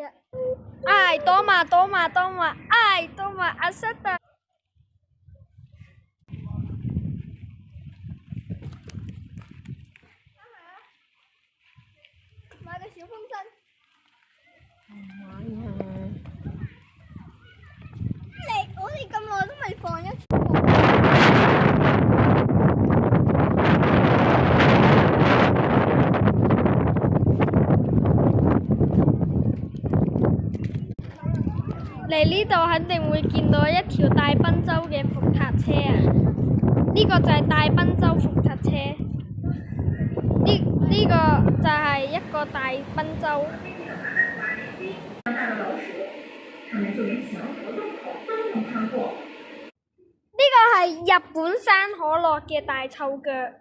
Ai toma, toma, toma. Ai toma, acerta. 買個小風箏。我哋咁耐都未放一次。嚟呢度肯定會見到一條大賓州嘅伏特車啊！呢個就係大賓州伏特車，呢個就係一個大賓州。呢個係日本山可樂嘅大臭腳。